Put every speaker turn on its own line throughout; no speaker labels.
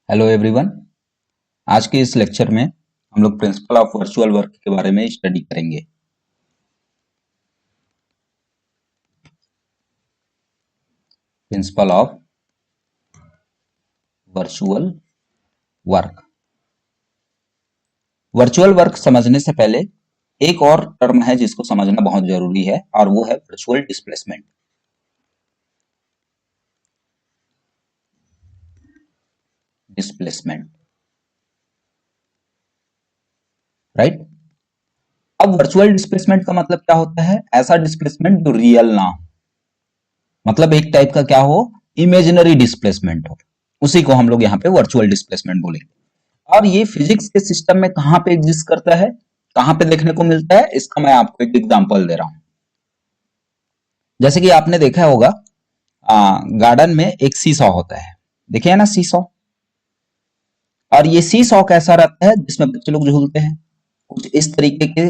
Hello everyone. आज के इस लेक्चर में हम लोग प्रिंसिपल ऑफ वर्चुअल वर्क के बारे में स्टडी करेंगे। Principle of virtual work. Virtual work समझने से पहले एक और टर्म है जिसको समझना बहुत जरूरी है और वो है वर्चुअल डिस्प्लेसमेंट। राइट। अब वर्चुअल डिस्प्लेसमेंट का मतलब क्या होता है? ऐसा डिस्प्लेसमेंट जो रियल ना हो, मतलब एक टाइप का क्या हो, इमेजिनरी डिस्प्लेसमेंट हो, उसी को हम लोग यहाँ पे वर्चुअल डिस्प्लेसमेंट बोलेंगे। और ये फिजिक्स के सिस्टम में कहां पे एग्जिस्ट करता है, कहां पे देखने को मिलता है, इसका मैं आपको एक एग्जांपल दे रहा हूं। जैसे कि आपने देखा होगा गार्डन में एक सीसॉ होता है, देखिए ना सीसॉ। और ये सीसॉ कैसा रहता है जिसमें बच्चे लोग झूलते हैं, कुछ इस तरीके के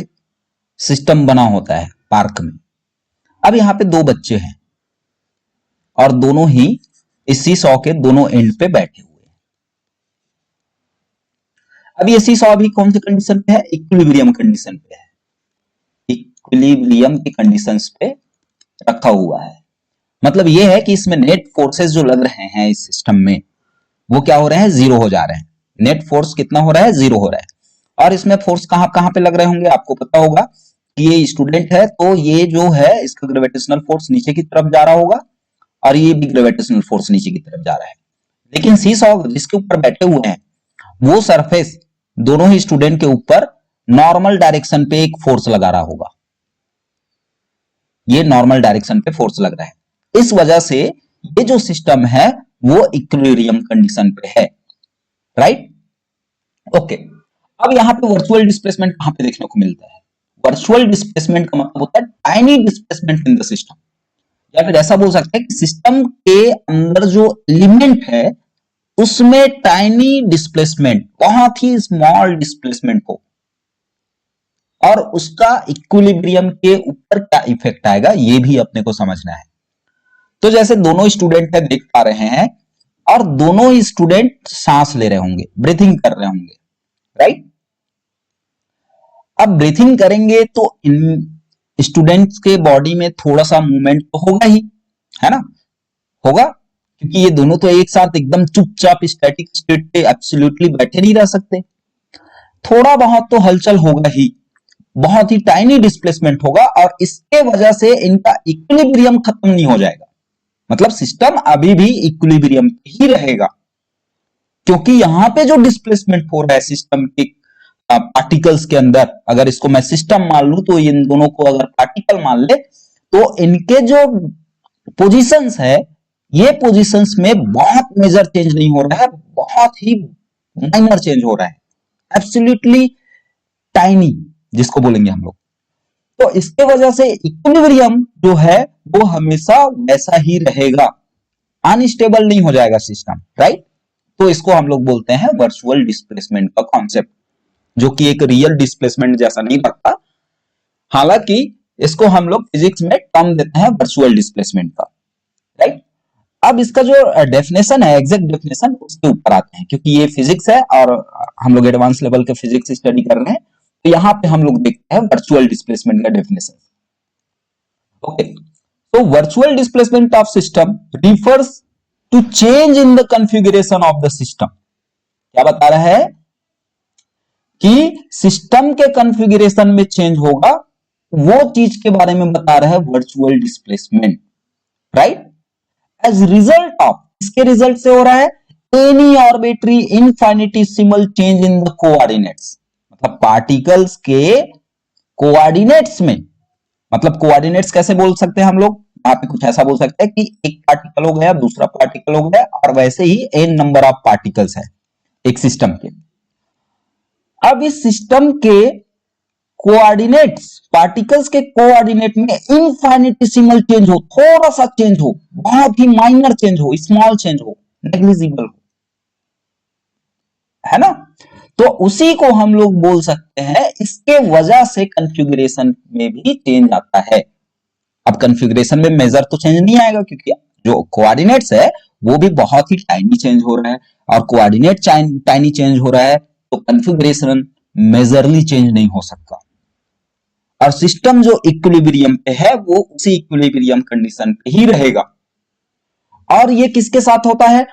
सिस्टम बना होता है पार्क में। अब यहाँ पे दो बच्चे हैं और दोनों ही इस सीसॉ के दोनों एंड पे बैठे हुए हैं। अब ये सीसॉ अभी कौन सी कंडीशन पे है? इक्विलिब्रियम कंडीशन पे है। इक्विलिब्रियम की कंडीशंस पे रखा हुआ है। मतलब ये है कि इसमें नेट फोर्सेस जो लग रहे हैं इस सिस्टम में वो क्या हो रहे हैं? जीरो हो जा रहे हैं। नेट फोर्स कितना हो रहा है? जीरो हो रहा है। और इसमें फोर्स कहां कहां पे लग रहे होंगे आपको पता होगा कि ये स्टूडेंट है तो ये जो है इसका ग्रेविटेशनल फोर्स नीचे की तरफ जा रहा होगा और ये भी ग्रेविटेशनल फोर्स नीचे की तरफ जा रहा है। लेकिन सीसॉ जिसके ऊपर बैठे हुए हैं वो सरफेस दोनों ही स्टूडेंट के ऊपर नॉर्मल डायरेक्शन पे एक फोर्स लगा रहा होगा। ये नॉर्मल डायरेक्शन पे फोर्स लग रहा है। इस वजह से ये जो सिस्टम है वो इक्विलिब्रियम कंडीशन पे है। Right, okay. अब यहां पे वर्चुअल डिस्प्लेसमेंट कहां पे देखने को मिलता है? वर्चुअल डिस्प्लेसमेंट का मतलब होता है tiny displacement in the system, या फिर ऐसा बोल सकते हैं कि सिस्टम के अंदर जो एलिमेंट है उसमें टाइनी डिस्प्लेसमेंट, बहुत ही स्मॉल डिस्प्लेसमेंट हो और उसका इक्विलिब्रियम के ऊपर क्या इफेक्ट आएगा ये भी अपने को समझना है। तो जैसे दोनों स्टूडेंट है देख पा रहे हैं और दोनों ही स्टूडेंट सांस ले रहे होंगे, ब्रीथिंग कर रहे होंगे। राइट। अब ब्रीथिंग करेंगे तो इन स्टूडेंट्स के बॉडी में थोड़ा सा मूवमेंट तो होगा ही, है ना? होगा, क्योंकि ये दोनों तो एक साथ एकदम चुपचाप स्टैटिक स्टेट पे एब्सोल्युटली बैठे नहीं रह सकते। थोड़ा बहुत तो हलचल होगा ही, बहुत ही टाइनी डिस्प्लेसमेंट होगा और इसके वजह से इनका इक्विलिब्रियम खत्म नहीं हो जाएगा। मतलब सिस्टम अभी भी इक्विलिब्रियम ही रहेगा, क्योंकि यहां पे जो डिस्प्लेसमेंट हो रहा है सिस्टम के पार्टिकल्स के अंदर, अगर इसको मैं सिस्टम मान लूं तो इन दोनों को अगर पार्टिकल मान ले तो इनके जो पोजीशंस है ये पोजीशंस में बहुत मेजर चेंज नहीं हो रहा है, बहुत ही माइनर चेंज हो रहा है, एब्सोल्युटली टाइनी जिसको बोलेंगे हम लोग। तो इसके वजह से इक्विलिब्रियम जो है वो हमेशा वैसा ही रहेगा, अनस्टेबल नहीं हो जाएगा सिस्टम। राइट। तो इसको हम लोग बोलते हैं वर्चुअल डिस्प्लेसमेंट का कॉन्सेप्ट, जो कि एक रियल डिस्प्लेसमेंट जैसा नहीं लगता। हालांकि इसको हम लोग फिजिक्स में टर्म देते हैं वर्चुअल डिस्प्लेसमेंट का। राइट। अब इसका जो डेफिनेशन है, एग्जैक्ट डेफिनेशन, उसके ऊपर आते हैं, क्योंकि ये फिजिक्स है और हम लोग एडवांस लेवल के फिजिक्स स्टडी कर रहे हैं, तो यहां पे हम लोग देखते हैं वर्चुअल डिस्प्लेसमेंट का definition. Okay, so virtual displacement of system refers to change in the configuration of the system। क्या बता रहा है कि सिस्टम के कॉन्फ़िगरेशन में चेंज होगा, वो चीज के बारे में बता रहा है virtual displacement. Right. As result of, इसके रिजल्ट से हो रहा है any arbitrary infinitesimal change in the coordinates, मतलब पार्टिकल्स के कोऑर्डिनेट्स में। मतलब कोऑर्डिनेट्स कैसे बोल सकते हैं हम लोग? यहाँ पे कुछ ऐसा बोल सकते हैं कि एक पार्टिकल हो गया, दूसरा पार्टिकल हो गया, और वैसे ही एन नंबर ऑफ पार्टिकल्स है एक सिस्टम के। अब इस सिस्टम के कोऑर्डिनेट्स, पार्टिकल्स के कोऑर्डिनेट में इनफाइनिटेसिमल चेंज हो, थोड़ा सा चेंज हो, बहुत ही माइनर चेंज हो, स्मॉल चेंज हो, नेग्लिजिबल हो, है ना? तो उसी को हम लोग बोल सकते हैं, इसके वजह से कॉन्फ़िगरेशन में भी चेंज आता है। अब कॉन्फ़िगरेशन में मेजर तो चेंज नहीं आएगा, क्योंकि जो कोऑर्डिनेट्स है वो भी बहुत ही टाइनी चेंज हो रहा है, और कोऑर्डिनेट टाइनी चेंज हो रहा है, तो कॉन्फ़िगरेशन मेजरली चेंज नहीं हो सकता। और सिस्टम जो इक्विलिब्रियम पे है वो उसी इक्विलिब्रियम कंडीशन पे ही रहेगा। और ये किसके साथ होता है?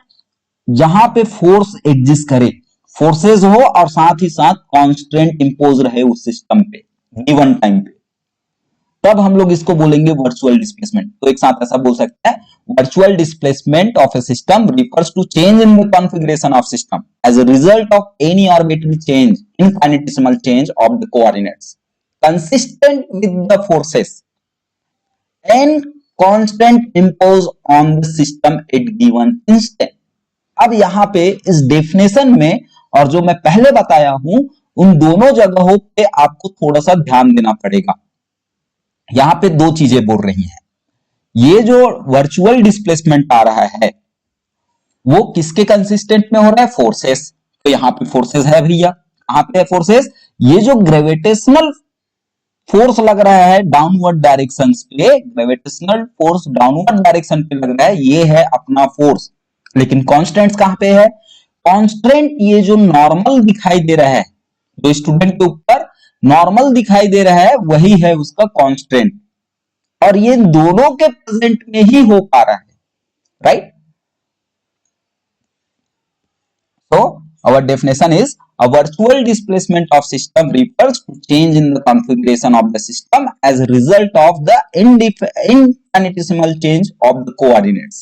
जहां पे फोर्स एग्जिस्ट करे, फोर्सेस हो और साथ ही साथ कांस्टेंट इंपोज रहे उस सिस्टम पे गिवन टाइम पे, तब हम लोग इसको बोलेंगे वर्चुअल डिस्प्लेसमेंट। तो एक साथ ऐसा बोल सकते हैं, virtual displacement of A system refers to change in the configuration of system as a result of any arbitrary change, infinitesimal change of the coordinates consistent with the forces and constant imposed on the system at given instant। अब यहां पे इस definition में और जो मैं पहले बताया हूं, उन दोनों जगहों पे आपको थोड़ा सा ध्यान देना पड़ेगा। यहां पे दो चीजें बोल रही हैं। ये जो वर्चुअल डिस्प्लेसमेंट आ रहा है वो किसके कंसिस्टेंट में हो रहा है? फोर्सेस। तो यहां पे फोर्सेस है भैया। कहां पे है फोर्सेस? ये जो ग्रेविटेशनल फोर्स लग रहा है डाउनवर्ड डायरेक्शन पे, ग्रेविटेशनल फोर्स डाउनवर्ड डायरेक्शन पे लग रहा है, ये है अपना फोर्स। लेकिन कांस्टेंट्स कहां पे है? कांस्टेंट ये जो नॉर्मल दिखाई दे रहा है, जो स्टूडेंट के ऊपर नॉर्मल दिखाई दे रहा है, वही है उसका कांस्टेंट। और ये दोनों के प्रेजेंट में ही हो पा रहा है, right? So our definition is a virtual displacement of system refers to change in the configuration of the system as a result of the infinitesimal change of the coordinates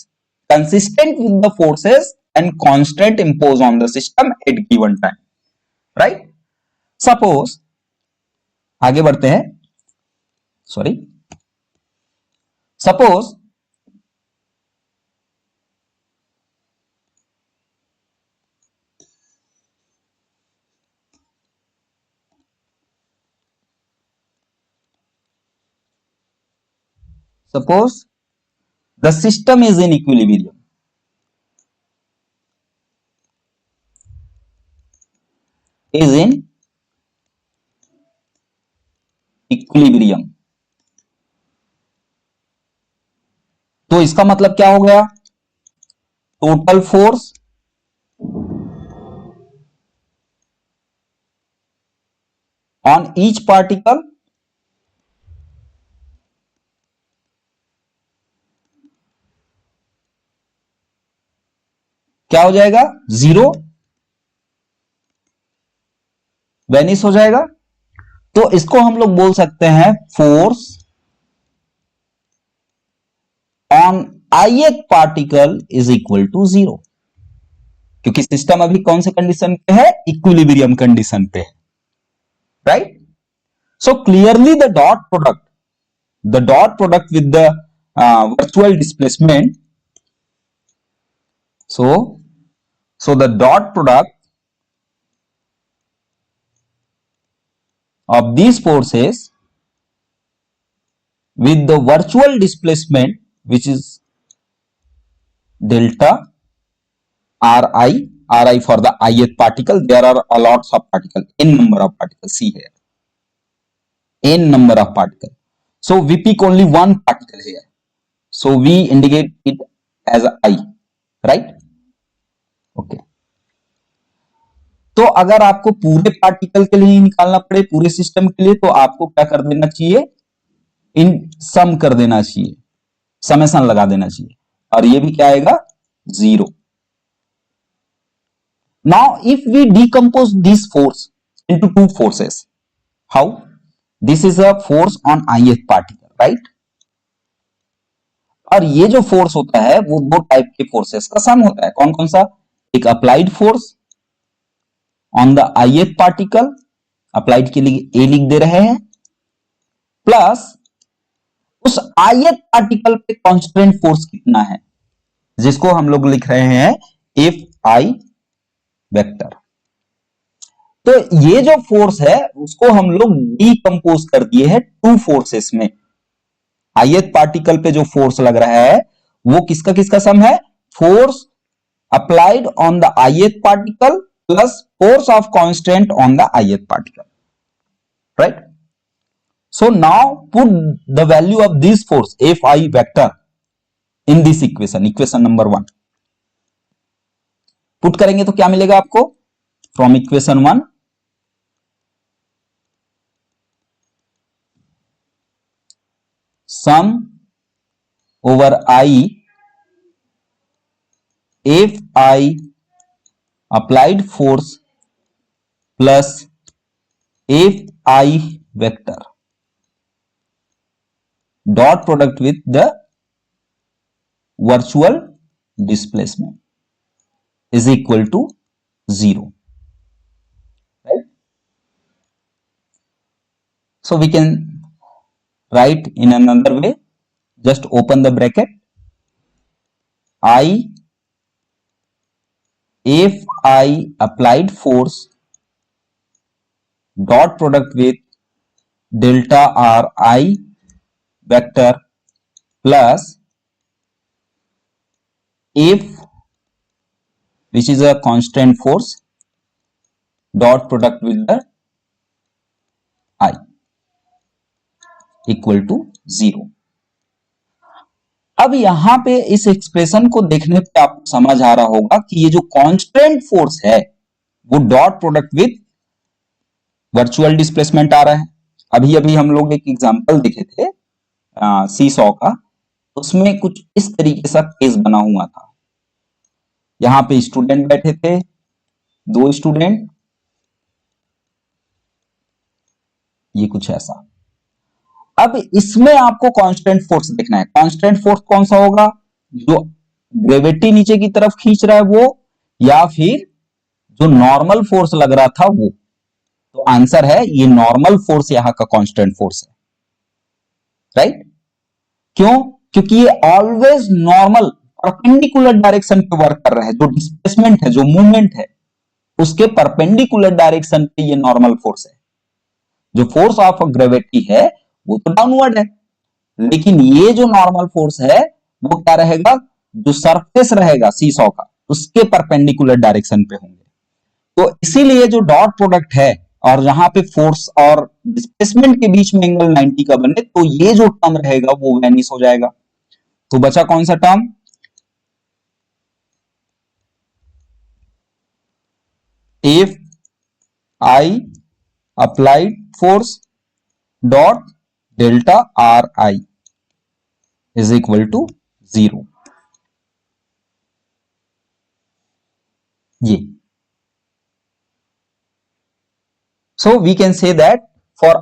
consistent with the forces and constant imposed on the system at given time, right? Suppose आगे बढ़ते हैं, sorry, suppose the system is in equilibrium, तो इसका मतलब क्या हो गया? Total force on each particle क्या हो जाएगा? जीरो, वेनिश हो जाएगा। तो इसको हम लोग बोल सकते हैं force on ith particle is equal to zero, क्योंकि सिस्टम अभी कौन से कंडीशन पे है? इक्विलिब्रियम कंडीशन पे है, right? So clearly the dot product with the virtual displacement, so the dot product of these forces with the virtual displacement, which is delta ri for the ith particle, there are a lots of particles, n number of particles, see here, n number of particles. So we pick only one particle here, so we indicate it as I, right? Okay. तो अगर आपको पूरे particle के लिए निकालना पड़े, पूरे system के लिए, तो आपको क्या कर देना चाहिए? इन सम कर देना चाहिए, समेशन लगा देना चाहिए, और ये भी क्या आएगा? Zero. Now if we decompose this force into two forces, how? This is a force on ith particle, right? और ये जो फोर्स होता है वो दो टाइप के फोर्सेस का सम होता है। कौन कौन सा? एक applied force on the ith particle, applied के लिए ए लिख दे रहे हैं, प्लस उस ith पार्टिकल पे कांस्टेंट फोर्स कितना है, जिसको हम लोग लिख रहे हैं एफ आई वेक्टर। तो ये जो फोर्स है उसको हम लोग डीकंपोज कर दिए हैं टू फोर्सेस में। ith पार्टिकल पे जो फोर्स लग रहा है वो किसका किसका सम है? Force applied on the ith particle plus force of constant on the ith particle, right? So now put the value of this force Fi vector in this equation number 1. Put करेंगे तो क्या मिलेगा आपको? From equation 1 sum over i f i applied force plus f i vector dot product with the virtual displacement is equal to 0, right? So we can write in another way. Just open the bracket. I if I applied force dot product with delta r I vector plus if, which is a constant force, dot product with the I equal to 0. अब यहां पे इस expression को देखने पे आपको समझ आ रहा होगा कि ये जो कांस्टेंट फोर्स है वो dot product with virtual displacement आ रहा है। अभी अभी हम लोग एक एग्जांपल देखे थे सी सॉ का, उसमें कुछ इस तरीके सा केस बना हुआ था। यहां पे स्टूडेंट बैठे थे, 2 स्टूडेंट, ये कुछ ऐसा। अब इसमें आपको कांस्टेंट फोर्स देखना है। कांस्टेंट फोर्स कौन सा होगा? जो ग्रेविटी नीचे की तरफ खींच रहा है वो, या फिर जो नॉर्मल फोर्स लग रहा था वो? तो आंसर है ये नॉर्मल फोर्स यहां का कांस्टेंट फोर्स है, राइट? क्यों? क्योंकि ये ऑलवेज नॉर्मल परपेंडिकुलर डायरेक्शन पे वर्क कर रहा है। जो डिस्प्लेसमेंट है, जो मूवमेंट है, उसके परपेंडिकुलर डायरेक्शन पे ये नॉर्मल फोर्स है। जो फोर्स ऑफ ग्रेविटी है वो तो डाउनवर्ड है, लेकिन ये जो नॉर्मल फोर्स है वो क्या रहेगा? जो सरफेस रहेगा सीसॉ का, उसके परपेंडिकुलर डायरेक्शन पे होंगे। तो इसीलिए जो डॉट प्रोडक्ट है और यहां पे फोर्स और डिस्प्लेसमेंट के बीच में एंगल 90 का बने, तो ये जो टर्म रहेगा वो वैनिश हो जाएगा। तो बचा कौन सा term? If i applied force dot delta r i is equal to 0। ये so we can say that for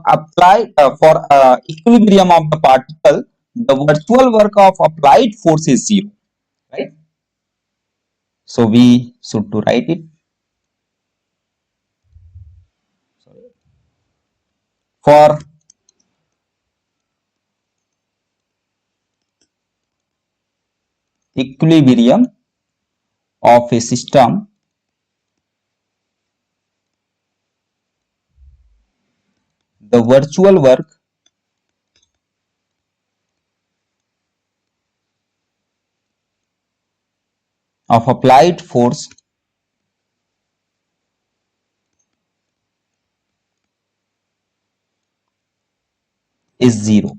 equilibrium of the particle, the virtual work of applied force is 0, right? So we should to write it. For equilibrium of a system, the virtual work of applied force is 0,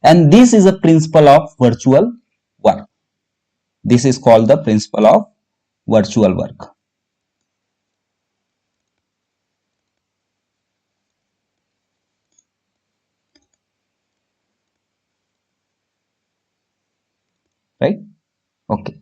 and this is a principle of virtual work. This is called the principle of virtual work, right? Okay.